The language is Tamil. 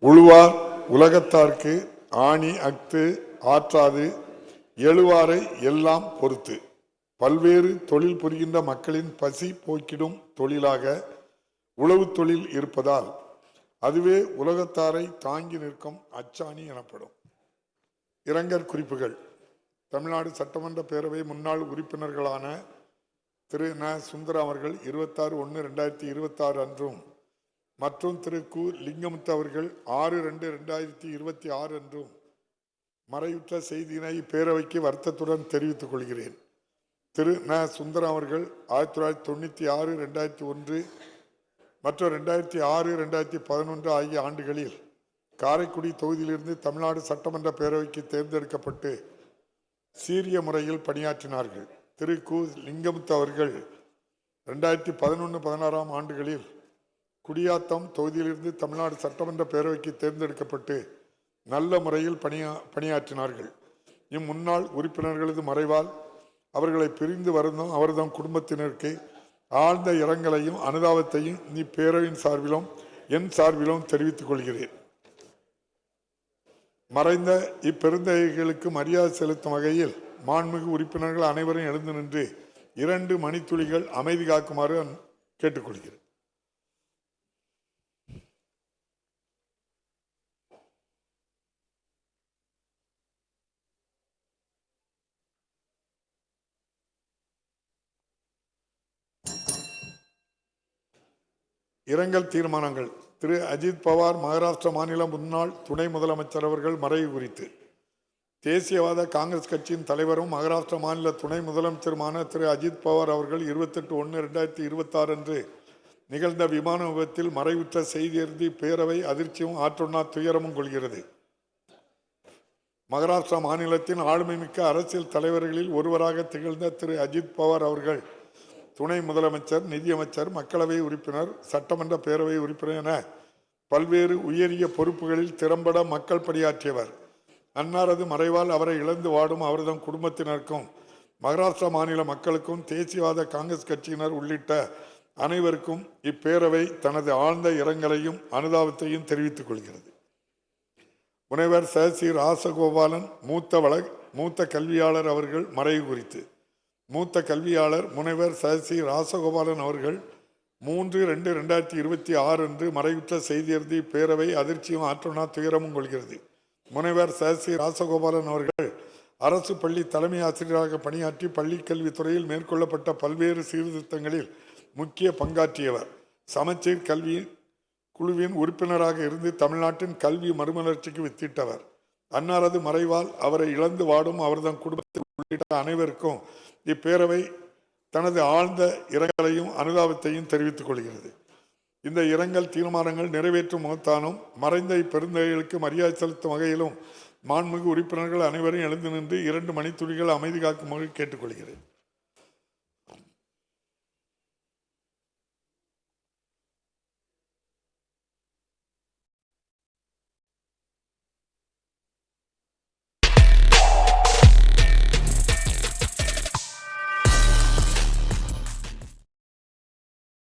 உழுவார் உலகத்தார்க்கு ஆணி அஃது ஆற்றாது எழுவாரை எல்லாம் பொறுத்து. பல்வேறு தொழில் புரிகின்ற மக்களின் பசி போக்கிடும் தொழிலாக உழவு தொழில் இருப்பதால் அதுவே உலகத்தாரை தாங்கி நிற்கும் அச்சாணி எனப்படும். இரங்கற் குறிப்புகள். தமிழ்நாடு சட்டமன்ற பேரவை முன்னாள் உறுப்பினர்களான திரு ந. சுந்தரம் அவர்கள் 26/1/2026 அன்றும் மற்றும் திரு கு. லிங்கமுத்து அவர்கள் 6/2/2026 அன்றும் மறையுற்ற செய்தியினை இப்பேரவைக்கு வருத்தத்துடன் தெரிவித்துக் கொள்கிறேன். திரு ந. சுந்தரம் அவர்கள் 1996-2001 மற்றும் 2006-2011 ஆகிய ஆண்டுகளில் காரைக்குடி தொகுதியிலிருந்து தமிழ்நாடு சட்டமன்ற பேரவைக்கு தேர்ந்தெடுக்கப்பட்டு சீரிய முறையில் பணியாற்றினார்கள். திரு கு. லிங்கமுத்து அவர்கள் 2011-16 ஆண்டுகளில் குடியாத்தம் தொகுதியிலிருந்து தமிழ்நாடு சட்டமன்ற பேரவைக்கு தேர்ந்தெடுக்கப்பட்டு நல்ல முறையில் பணியாற்றினார்கள். இம்முன்னாள் உறுப்பினர்களது மறைவால் அவர்களை பிரிந்து வருந்தும் அவர்தம் குடும்பத்தினருக்கு ஆழ்ந்த இரங்கலையும் அனுதாபத்தையும் இப்பேரவையின் சார்பிலும் என் சார்பிலும் தெரிவித்துக் கொள்கிறேன். மறைந்த இப்பெருந்தகைகளுக்கு மரியாதை செலுத்தும் வகையில் மாண்புமிகு உறுப்பினர்கள் அனைவரும் எழுந்து நின்று 2 மணித்துளிகள் அமைதி காக்குமாறு கேட்டுக்கொள்கிறேன். இரங்கல் தீர்மானங்கள். திரு அஜித் பவார் மகாராஷ்டிரா மாநில முன்னாள் துணை முதலமைச்சர் அவர்கள் மறைவு குறித்து தேசியவாத காங்கிரஸ் கட்சியின் தலைவரும் மகாராஷ்டிரா மாநில துணை முதலமைச்சருமான திரு அஜித் பவார் அவர்கள் 28/1/2026 அன்று நிகழ்ந்த விமான விபத்தில் மறைவுற்ற செய்தியறிந்து பேரவை அதிர்ச்சியும் ஆற்றொன்னா துயரமும் கொள்கிறது. மகாராஷ்டிரா மாநிலத்தின் ஆளுமை மிக்க அரசியல் தலைவர்களில் ஒருவராக திகழ்ந்த திரு அஜித் பவார் அவர்கள் துணை முதலமைச்சர், நிதியமைச்சர், மக்களவை உறுப்பினர், சட்டமன்ற பேரவை உறுப்பினர் என பல்வேறு உயரிய பொறுப்புகளில் திறம்பட மக்கள் பணியாற்றியவர். அன்னாரது மறைவால் அவரை இழந்து வாடும் அவரது குடும்பத்தினருக்கும் மகாராஷ்டிரா மாநில மக்களுக்கும் தேசியவாத காங்கிரஸ் கட்சியினர் உள்ளிட்ட அனைவருக்கும் இப்பேரவை தனது ஆழ்ந்த இரங்கலையும் அனுதாபத்தையும் தெரிவித்துக் கொள்கிறது. முனைவர் ச. சி. ராசகோபாலன் மூத்த கல்வியாளர் அவர்கள் மறைவு குறித்து மூத்த கல்வியாளர் முனைவர் ச. சி. ராசகோபாலன் அவர்கள் 3/2/2026 அன்று மறைவுற்ற செய்தியறிந்து இப்பேரவை அதிர்ச்சியும் ஆற்றொன்னா துயரமும் கொள்கிறது. முனைவர் ச. சி. ராசகோபாலன் அவர்கள் அரசு பள்ளி தலைமை ஆசிரியராக பணியாற்றி பள்ளிக்கல்வித்துறையில் மேற்கொள்ளப்பட்ட பல்வேறு சீர்திருத்தங்களில் முக்கிய பங்காற்றியவர். சமச்சீர் கல்வி குழுவின் உறுப்பினராக இருந்து தமிழ்நாட்டின் கல்வி மறுமலர்ச்சிக்கு வித்திட்டவர். அன்னாரது மறைவால் அவரை இழந்து வாடும் அவரது குடும்பத்தில் உள்ளிட்ட அனைவருக்கும் இப்பேரவை தனது ஆழ்ந்த இரங்கலையும் அனுதாபத்தையும் தெரிவித்துக் கொள்கிறது. இந்த இரங்கல் தீர்மானங்கள் நிறைவேற்றும் முகத்தானும் மறைந்த இப்பெருந்தகைகளுக்கு மரியாதை செலுத்தும் வகையிலும் மாண்புமிகு உறுப்பினர்கள் அனைவரும் எழுந்து நின்று 2 மணித்துளிகள் அமைதி காக்குமாறு கேட்டுக்கொள்கிறேன்.